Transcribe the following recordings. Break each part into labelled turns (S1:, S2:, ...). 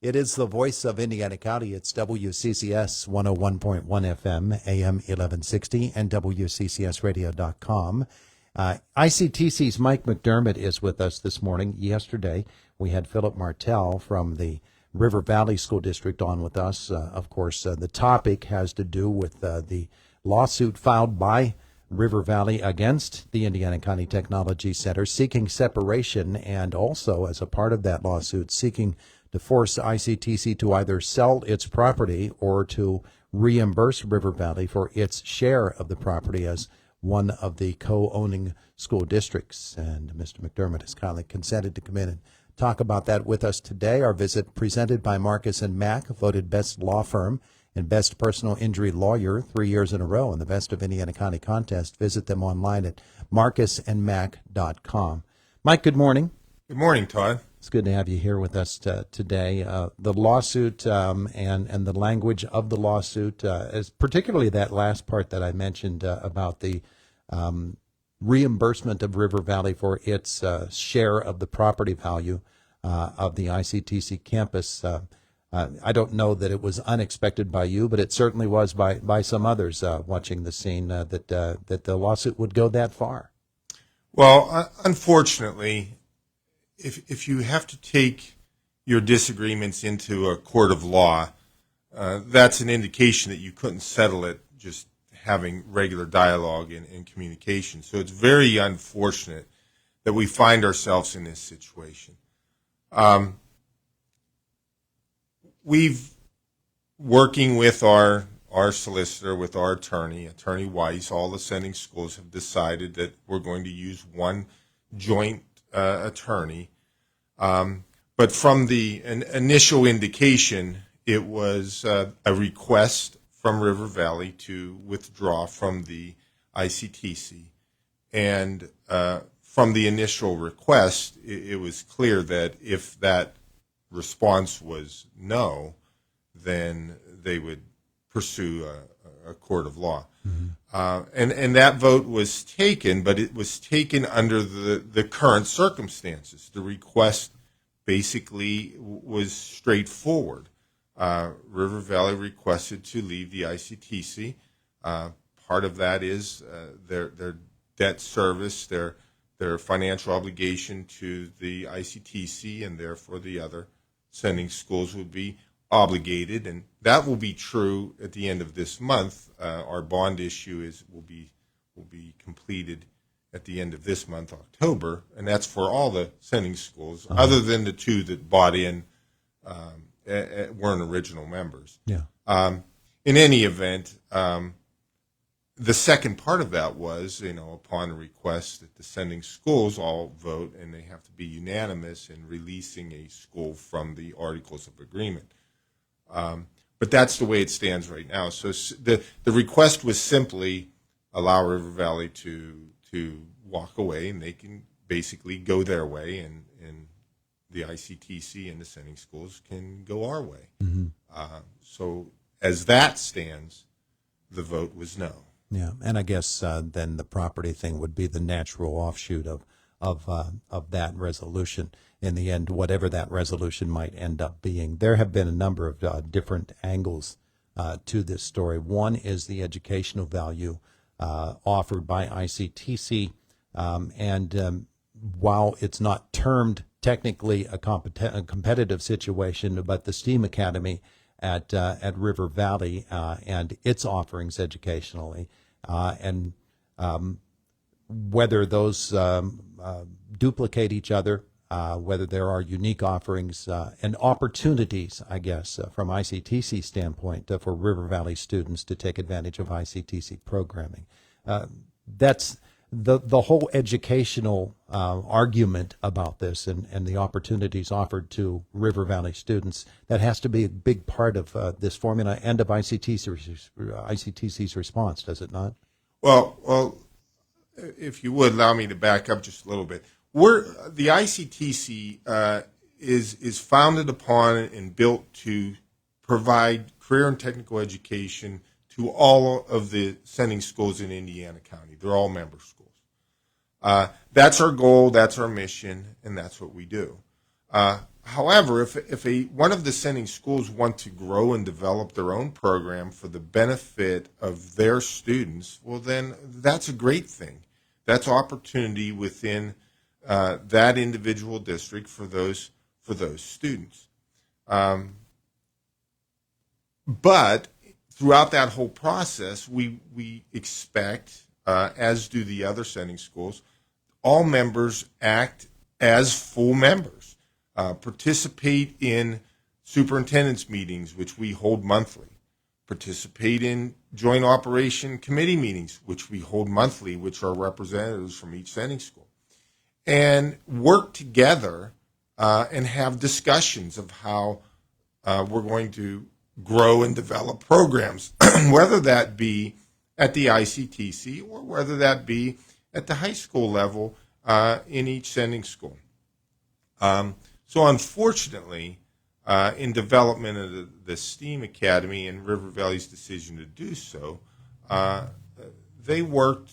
S1: It is the voice of Indiana County. It's WCCS 101.1 FM, AM 1160, and WCCSradio.com. ICTC's Mike McDermott is with us this morning. Yesterday, we had Philip Martell from the River Valley School District on with us. Of course, the topic has to do with the lawsuit filed by River Valley against the Indiana County Technology Center, seeking separation, and also, as a part of that lawsuit, seeking to force ICTC to either sell its property or to reimburse River Valley for its share of the property as one of the co-owning school districts. And Mr. McDermott has kindly consented to come in and talk about that with us today. Our visit presented by Marcus & Mack, voted best law firm and best personal injury lawyer 3 years in a row in the Best of Indiana County contest. Visit them online at marcusandmack.com. Mike, good morning.
S2: Good morning, Todd.
S1: It's good to have you here with us today. The lawsuit and the language of the lawsuit, is particularly that last part that I mentioned about the reimbursement of River Valley for its share of the property value of the ICTC campus. I don't know that it was unexpected by you, but it certainly was by some others watching the scene that the lawsuit would go that far.
S2: Well, unfortunately, if you have to take your disagreements into a court of law, that's an indication that you couldn't settle it just having regular dialogue and communication. So it's very unfortunate that we find ourselves in this situation. We've working with our solicitor, with our Attorney Weiss, all the sending schools have decided that we're going to use one joint attorney. But from the initial indication, it was a request from River Valley to withdraw from the ICTC. And from the initial request, it was clear that if that response was no, then they would pursue a court of law. Mm-hmm. And that vote was taken, but it was taken under the current circumstances. The request basically was straightforward. River Valley requested to leave the ICTC. Part of that is their debt service, their financial obligation to the ICTC, and therefore the other sending schools would be obligated, and that will be true at the end of this month. Our bond issue will be completed at the end of this month, October, and that's for all the sending schools, other than the two that bought in weren't original members. Yeah. In any event, the second part of that was, upon a request that the sending schools all vote, and they have to be unanimous in releasing a school from the Articles of Agreement. But that's the way it stands right now. So the request was simply allow River Valley to walk away, and they can basically go their way, and the ICTC and the sending schools can go our way. Mm-hmm. So as that stands, the vote was no.
S1: Yeah, and I guess then the property thing would be the natural offshoot of that resolution. In the end, whatever that resolution might end up being. There have been a number of different angles to this story. One is the educational value offered by ICTC, and while it's not termed technically a competitive situation, but the STEAM Academy at River Valley and its offerings educationally, and whether those duplicate each other, whether there are unique offerings and opportunities, I guess, from ICTC standpoint for River Valley students to take advantage of ICTC programming. That's the whole educational argument about this and the opportunities offered to River Valley students. That has to be a big part of this formula and of ICTC's response, does it not?
S2: Well, if you would allow me to back up just a little bit. The ICTC is founded upon and built to provide career and technical education to all of the sending schools in Indiana County. They're all member schools. That's our goal, that's our mission, and that's what we do. However, if one of the sending schools want to grow and develop their own program for the benefit of their students, well, then that's a great thing. That's opportunity within that individual district for those students. But throughout that whole process, we expect, as do the other sending schools, all members act as full members, participate in superintendent's meetings, which we hold monthly, participate in joint operation committee meetings, which we hold monthly, which are representatives from each sending school, and work together and have discussions of how we're going to grow and develop programs, whether that be at the ICTC or whether that be at the high school level in each sending school. So unfortunately, in development of the STEAM Academy and River Valley's decision to do so, they worked,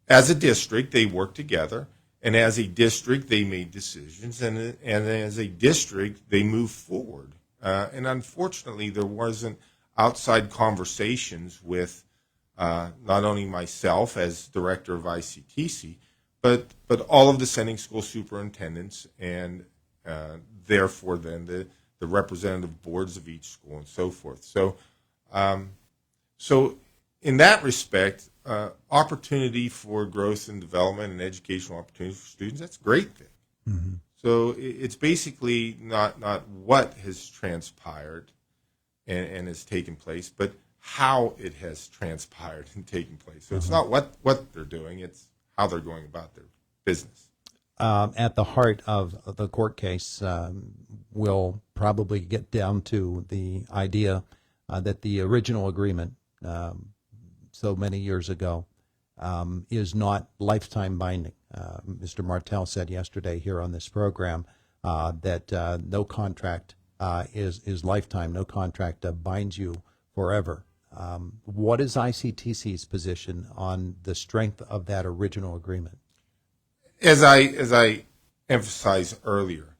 S2: as a district, they worked together, and as a district, they made decisions, and as a district, they moved forward. And unfortunately, there wasn't outside conversations with not only myself as director of ICTC, but all of the sending school superintendents and therefore then the representative boards of each school and so forth. So in that respect, opportunity for growth and development and educational opportunities for students, that's a great thing. Mm-hmm. So it's basically not what has transpired and has taken place, but how it has transpired and taken place. So it's not what they're doing, it's how they're going about their business.
S1: At the heart of the court case, we'll probably get down to the idea that the original agreement so many years ago is not lifetime binding. Mr. Martell said yesterday here on this program that no contract is lifetime. No contract binds you forever. What is ICTC's position on the strength of that original agreement?
S2: As I emphasized earlier,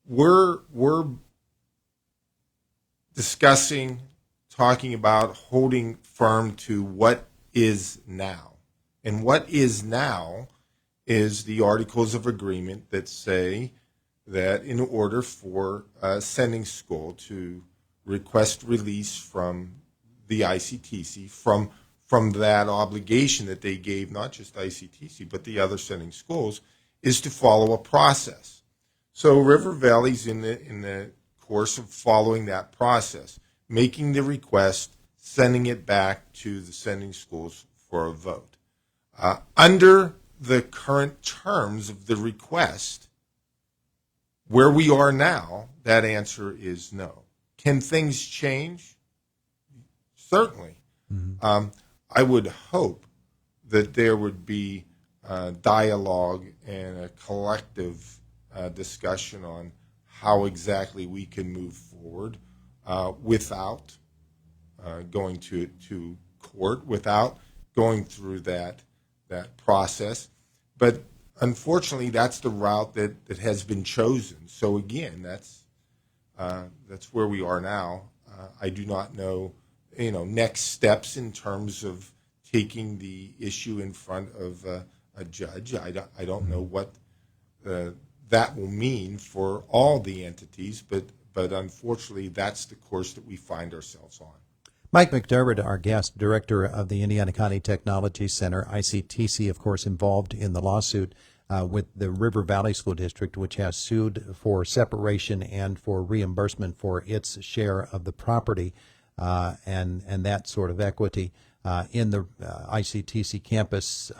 S2: we're discussing, talking about holding firm to what is now. And what is now is the articles of agreement that say that in order for a sending school to request release from the ICTC, from that obligation that they gave, not just ICTC, but the other sending schools, is to follow a process. So River Valley's in the course of following that process, making the request, sending it back to the sending schools for a vote. Under the current terms of the request, where we are now, that answer is no. Can things change? Certainly. Mm-hmm. I would hope that there would be dialogue and a collective discussion on how exactly we can move forward without going to court, without going through that process. But unfortunately, that's the route that has been chosen. So again, that's where we are now. I do not know, next steps in terms of taking the issue in front of a judge. I don't know what that will mean for all the entities, but unfortunately, that's the course that we find ourselves on.
S1: Mike McDermott, our guest, director of the Indiana County Technology Center, ICTC, of course, involved in the lawsuit with the River Valley School District, which has sued for separation and for reimbursement for its share of the property and that sort of equity in the ICTC campus.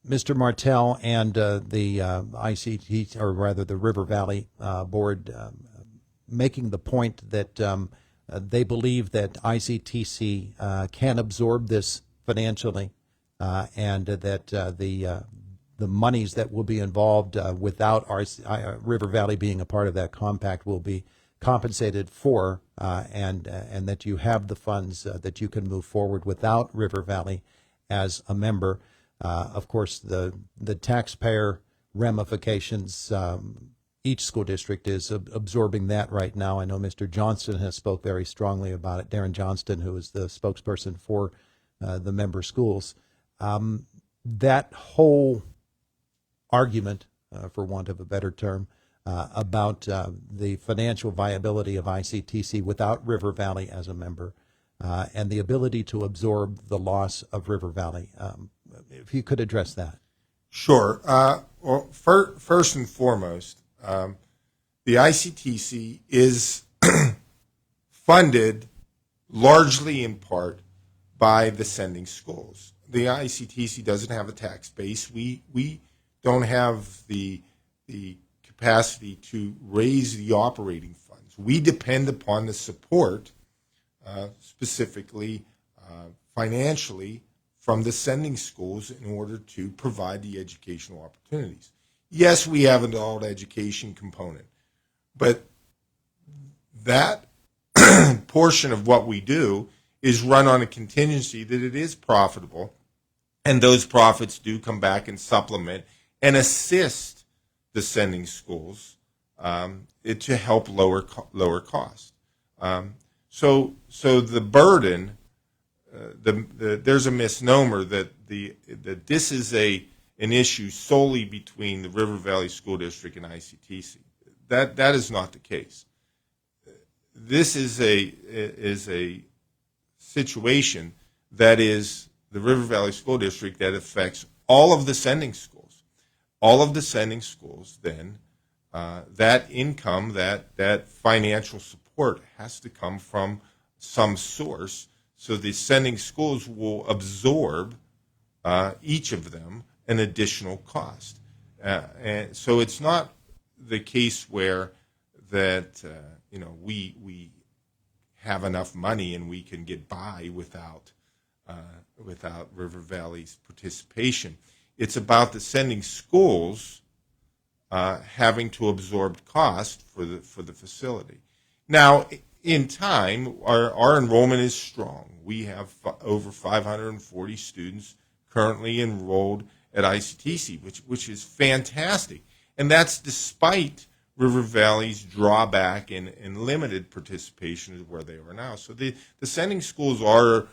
S1: Mr. Martell and the ICT, or rather the River Valley Board, making the point that they believe that ICTC can absorb this financially, and that the monies that will be involved without River Valley being a part of that compact will be compensated for, and that you have the funds that you can move forward without River Valley as a member. Of course, the taxpayer ramifications. Each school district is absorbing that right now. I know Mr. Johnston has spoke very strongly about it. Darren Johnston, who is the spokesperson for the member schools. That whole argument, for want of a better term, about the financial viability of ICTC without River Valley as a member, and the ability to absorb the loss of River Valley. If you could address that.
S2: Sure. Well, first and foremost, the ICTC is funded largely in part by the sending schools. The ICTC doesn't have a tax base. We don't have the capacity to raise the operating funds. We depend upon the support, specifically financially, from the sending schools in order to provide the educational opportunities. Yes, we have an adult education component, but that portion of what we do is run on a contingency that it is profitable, and those profits do come back and supplement and assist the sending schools to help lower cost. So the burden, there's a misnomer that this is an issue solely between the River Valley School District and ICTC. That is not the case. This is a situation that is the River Valley School District that affects all of the sending schools. All of the sending schools, then, that income, that financial support has to come from some source, so the sending schools will absorb, each of them, an additional cost. And so it's not the case where that we have enough money and we can get by without River Valley's participation. It's about the sending schools having to absorb cost for the facility. Now, in time, our enrollment is strong. We have over 540 students currently enrolled at ICTC, which is fantastic, and that's despite River Valley's drawback and limited participation is where they are now. So the sending schools are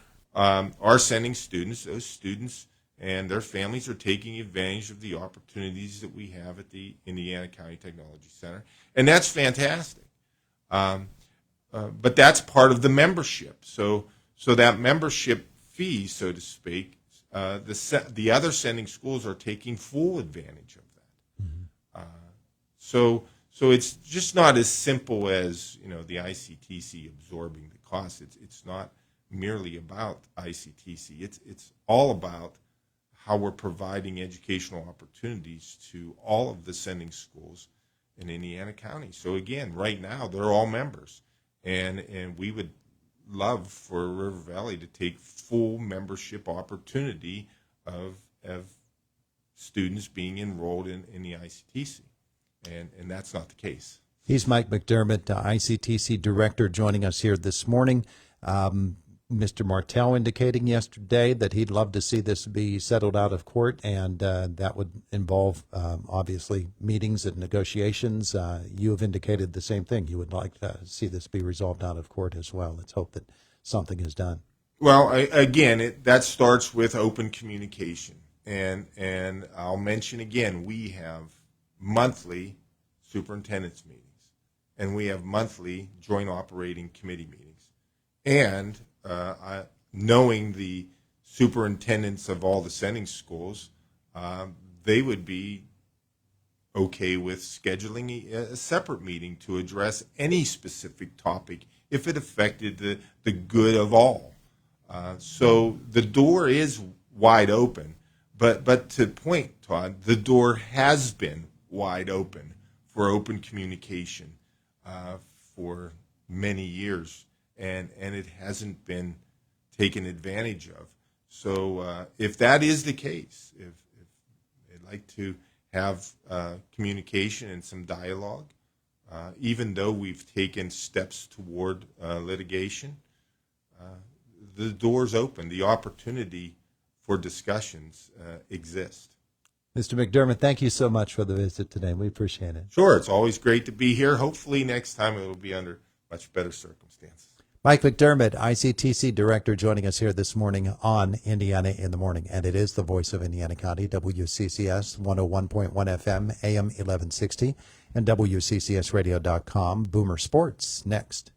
S2: sending students. Those students and their families are taking advantage of the opportunities that we have at the Indiana County Technology Center, and that's fantastic. But that's part of the membership. So that membership fee, so to speak, the other sending schools are taking full advantage of that. Mm-hmm. So it's just not as simple as the ICTC absorbing the cost. It's not merely about ICTC. It's all about how we're providing educational opportunities to all of the sending schools in Indiana County. So again, right now they're all members, and we would love for River Valley to take full membership opportunity of students being enrolled in the ICTC, and that's not the case.
S1: He's Mike McDermott, ICTC Director, joining us here this morning. Mr. Martell indicating yesterday that he'd love to see this be settled out of court, and that would involve, obviously, meetings and negotiations. You have indicated the same thing. You would like to see this be resolved out of court as well. Let's hope that something is done.
S2: Well, again, that starts with open communication. And I'll mention again, we have monthly superintendent's meetings, and we have monthly joint operating committee meetings. And knowing the superintendents of all the sending schools, they would be okay with scheduling a separate meeting to address any specific topic if it affected the good of all. So the door is wide open, but to point, Todd, the door has been wide open for open communication for many years. And it hasn't been taken advantage of. So if that is the case, if they'd like to have communication and some dialogue, even though we've taken steps toward litigation, the door's open. The opportunity for discussions exists.
S1: Mr. McDermott, thank you so much for the visit today. We appreciate it.
S2: Sure, it's always great to be here. Hopefully next time it will be under much better circumstances.
S1: Mike McDermott, ICTC Director, joining us here this morning on Indiana in the Morning. And it is the voice of Indiana County, WCCS 101.1 FM, AM 1160, and WCCSradio.com. Boomer Sports next.